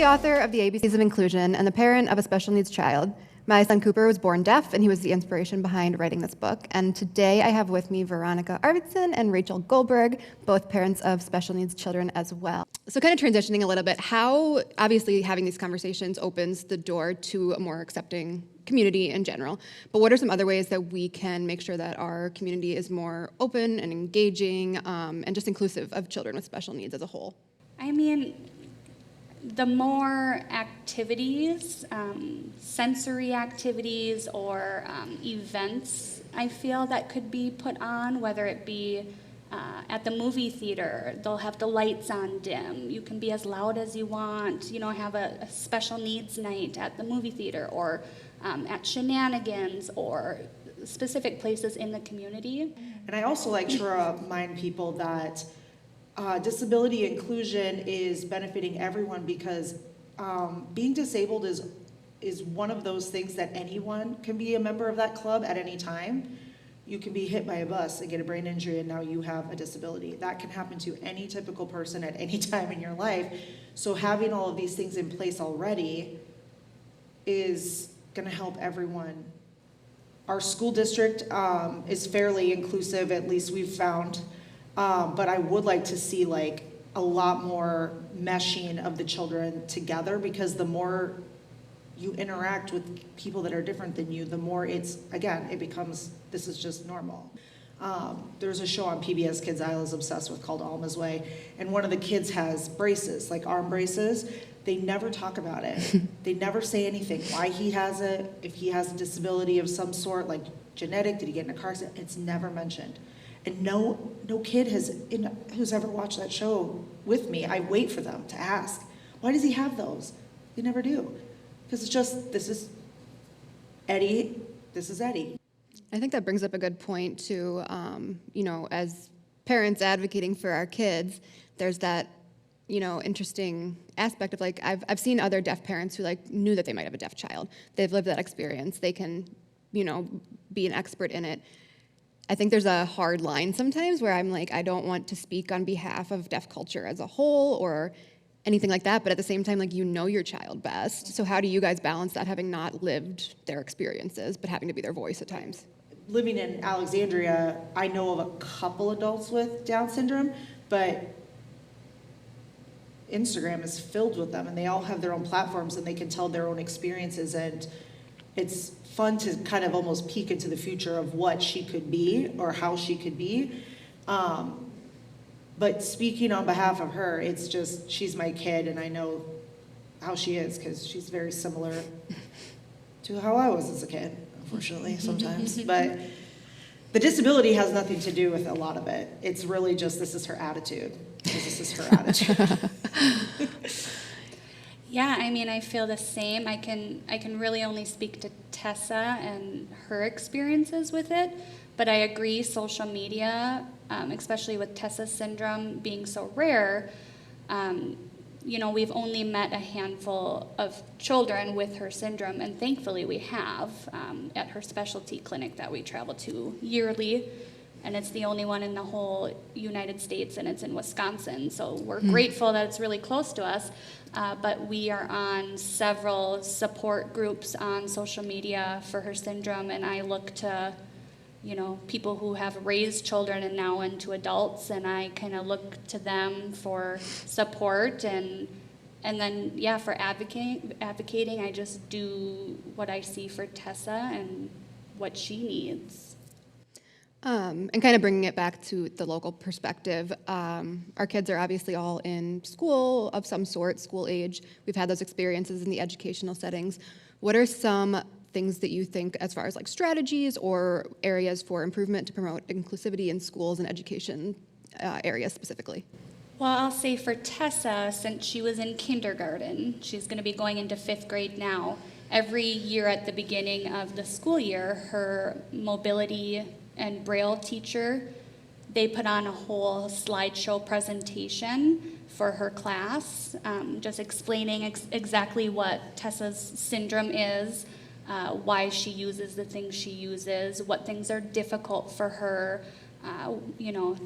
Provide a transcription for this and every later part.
the author of The ABCs of Inclusion and the parent of a special needs child. My son Cooper was born deaf, and he was the inspiration behind writing this book. And today I have with me Veronica Arvidsson and Rachel Goldberg, both parents of special needs children as well. So kind of transitioning a little bit, how obviously having these conversations opens the door to a more accepting community in general, but what are some other ways that we can make sure that our community is more open and engaging and just inclusive of children with special needs as a whole? I mean, the more activities, sensory activities or events I feel that could be put on, whether it be at the movie theater, they'll have the lights on dim. You can be as loud as you want, have a special needs night at the movie theater or at Shenanigans or specific places in the community. And I also like to remind people that disability inclusion is benefiting everyone because being disabled is one of those things that anyone can be a member of that club at any time. You can be hit by a bus and get a brain injury and now you have a disability. That can happen to any typical person at any time in your life. So having all of these things in place already is going to help everyone. Our school district is fairly inclusive, at least we've found. But I would like to see like a lot more meshing of the children together, because the more you interact with people that are different than you, the more it becomes, this is just normal. There's a show on PBS Kids I was obsessed with called Alma's Way, and one of the kids has braces, like arm braces. They never talk about it. They never say anything, why he has it, if he has a disability of some sort, like genetic, did he get in a car accident? It's never mentioned. And no kid who's ever watched that show with me, I wait for them to ask, why does he have those? They never do. Because it's just, this is Eddie, this is Eddie. I think that brings up a good point to, as parents advocating for our kids, there's that, interesting aspect of like, I've seen other deaf parents who like knew that they might have a deaf child. They've lived that experience. They can, be an expert in it. I think there's a hard line sometimes where I'm like, I don't want to speak on behalf of deaf culture as a whole or anything like that, but at the same time, like, your child best. So how do you guys balance that, having not lived their experiences, but having to be their voice at times? Living in Alexandria, I know of a couple adults with Down syndrome, but Instagram is filled with them, and they all have their own platforms, and they can tell their own experiences, and it's fun to kind of almost peek into the future of what she could be or how she could be. But speaking on behalf of her, it's just, she's my kid, and I know how she is because she's very similar to how I was as a kid, unfortunately, sometimes. But the disability has nothing to do with a lot of it. It's really just, this is her attitude. This is her attitude. Yeah, I mean, I feel the same. I can really only speak to Tessa and her experiences with it, but I agree social media, especially with Tessa's syndrome being so rare, we've only met a handful of children with her syndrome, and thankfully we have at her specialty clinic that we travel to yearly, and it's the only one in the whole United States, and it's in Wisconsin, so we're grateful that it's really close to us. But we are on several support groups on social media for her syndrome, and I look to, people who have raised children and now into adults, and I kind of look to them for support, and then, for advocating, I just do what I see for Tessa and what she needs. And kind of bringing it back to the local perspective, our kids are obviously all in school of some sort, school age. We've had those experiences in the educational settings. What are some things that you think as far as like strategies or areas for improvement to promote inclusivity in schools and education areas specifically? Well, I'll say for Tessa, since she was in kindergarten, she's going to be going into 5th grade now. Every year at the beginning of the school year, her mobility and Braille teacher, they put on a whole slideshow presentation for her class, just explaining exactly what Tessa's syndrome is, why she uses the things she uses, what things are difficult for her,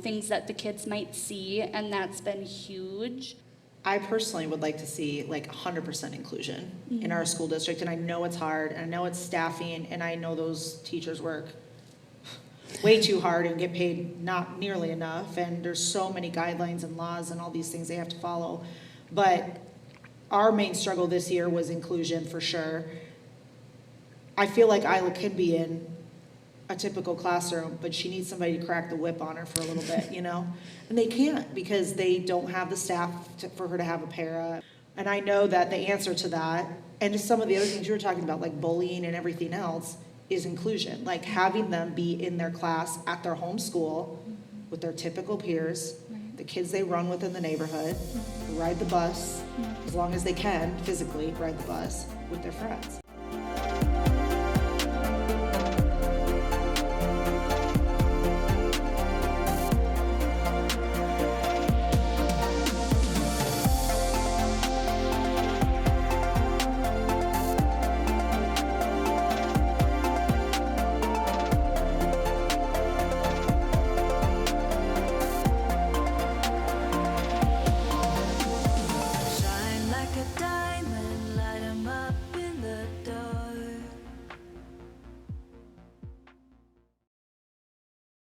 things that the kids might see, and that's been huge. I personally would like to see like 100% inclusion in our school district, and I know it's hard, and I know it's staffing, and I know those teachers work way too hard and get paid not nearly enough, and there's so many guidelines and laws and all these things they have to follow. But our main struggle this year was inclusion for sure. I feel like Isla could be in a typical classroom, but she needs somebody to crack the whip on her for a little bit, you know? And they can't because they don't have the staff for her to have a para. And I know that the answer to that, and to some of the other things you were talking about, like bullying and everything else, is inclusion. Like having them be in their class at their home school with their typical peers, the kids they run with in the neighborhood, ride the bus, as long as they can physically ride the bus with their friends.